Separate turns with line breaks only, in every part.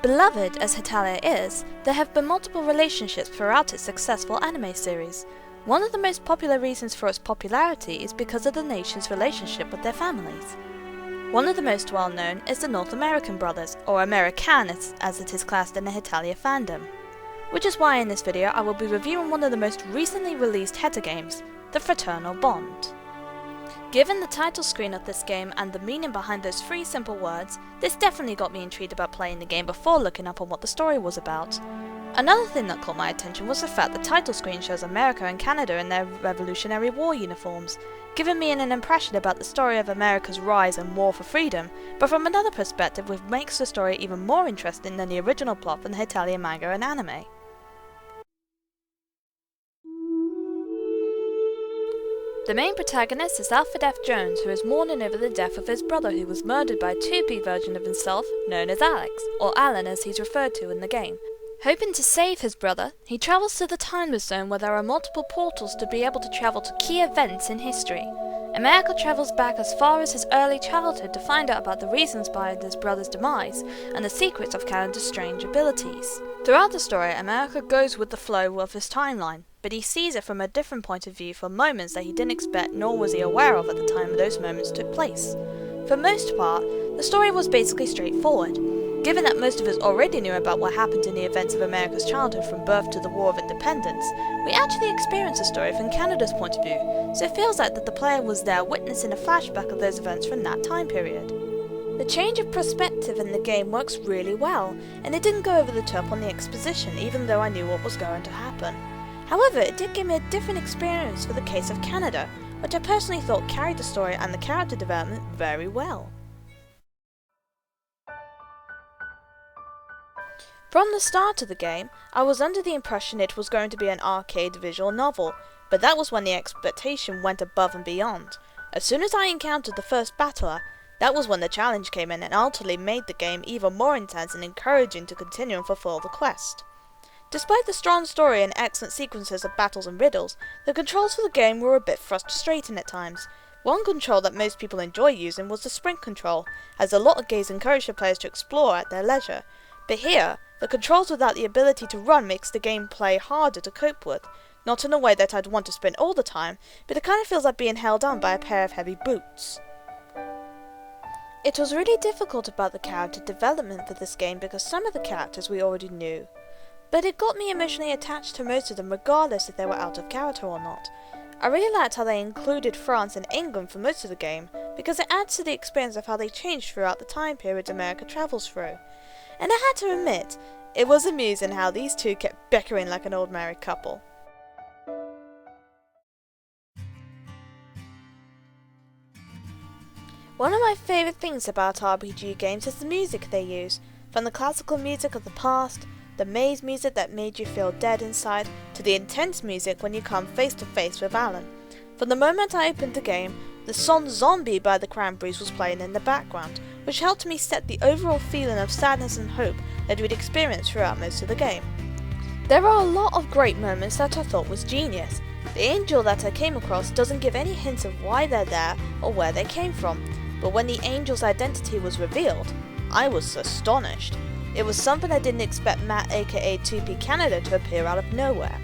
Beloved as Hetalia is, there have been multiple relationships throughout its successful anime series. One of the most popular reasons for its popularity is because of the nation's relationship with their families. One of the most well known is the North American brothers, or Americanus as it is classed in the Hetalia fandom. Which is why in this video I will be reviewing one of the most recently released heta games, the Fraternal Bond. Given the title screen of this game and the meaning behind those three simple words, this definitely got me intrigued about playing the game before looking up on what the story was about. Another thing that caught my attention was the fact the title screen shows America and Canada in their Revolutionary War uniforms, giving me an impression about the story of America's rise and war for freedom, but from another perspective which makes the story even more interesting than the original plot from the Hetalia manga and anime. The main protagonist is Alfred F. Jones, who is mourning over the death of his brother who was murdered by a 2B version of himself known as Alex, or Alan as he's referred to in the game. Hoping to save his brother, he travels to the timeless zone where there are multiple portals to be able to travel to key events in history. America travels back as far as his early childhood to find out about the reasons behind his brother's demise and the secrets of Canada's strange abilities. Throughout the story, America goes with the flow of his timeline, but he sees it from a different point of view for moments that he didn't expect nor was he aware of at the time those moments took place. For most part, the story was basically straightforward. Given that most of us already knew about what happened in the events of America's childhood from birth to the War of Independence, we actually experienced the story from Canada's point of view, so it feels like that the player was there witnessing a flashback of those events from that time period. The change of perspective in the game works really well, and it didn't go over the top on the exposition even though I knew what was going to happen. However, it did give me a different experience for the case of Canada, which I personally thought carried the story and the character development very well. From the start of the game, I was under the impression it was going to be an arcade visual novel, but that was when the expectation went above and beyond. As soon as I encountered the first battler, that was when the challenge came in and ultimately made the game even more intense and encouraging to continue and fulfill the quest. Despite the strong story and excellent sequences of battles and riddles, the controls for the game were a bit frustrating at times. One control that most people enjoy using was the sprint control, as a lot of games encourage the players to explore at their leisure. But here, the controls without the ability to run makes the gameplay harder to cope with. Not in a way that I'd want to sprint all the time, but it kind of feels like being held on by a pair of heavy boots. It was really difficult about the character development for this game because some of the characters we already knew. But it got me emotionally attached to most of them regardless if they were out of character or not. I really liked how they included France and England for most of the game, because it adds to the experience of how they changed throughout the time periods America travels through. And I had to admit, it was amusing how these two kept bickering like an old married couple. One of my favourite things about RPG games is the music they use, from the classical music of the past, the maze music that made you feel dead inside, to the intense music when you come face to face with Alan. From the moment I opened the game, the song Zombie by the Cranberries was playing in the background, which helped me set the overall feeling of sadness and hope that we'd experience throughout most of the game. There are a lot of great moments that I thought was genius. The angel that I came across doesn't give any hints of why they're there or where they came from, but when the angel's identity was revealed, I was astonished. It was something I didn't expect Matt aka 2P Canada to appear out of nowhere.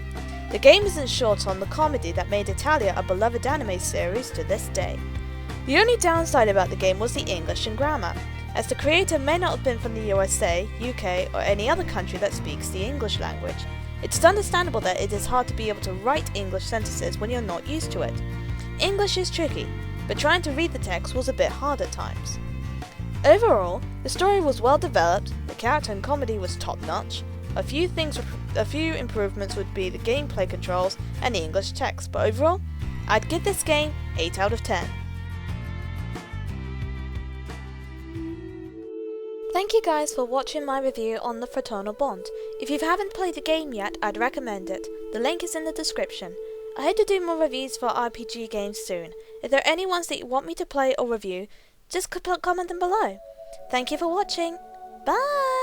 The game isn't short on the comedy that made Hetalia a beloved anime series to this day. The only downside about the game was the English and grammar, as the creator may not have been from the USA, UK or any other country that speaks the English language. It's understandable that it is hard to be able to write English sentences when you're not used to it. English is tricky, but trying to read the text was a bit hard at times. Overall, the story was well developed, the character and comedy was top notch. A few improvements would be the gameplay controls and the English text, but overall, I'd give this game 8 out of 10. Thank you guys for watching my review on the Fraternal Bond. If you haven't played the game yet, I'd recommend it. The link is in the description. I hope to do more reviews for RPG games soon. If there are any ones that you want me to play or review, just comment them below. Thank you for watching. Bye!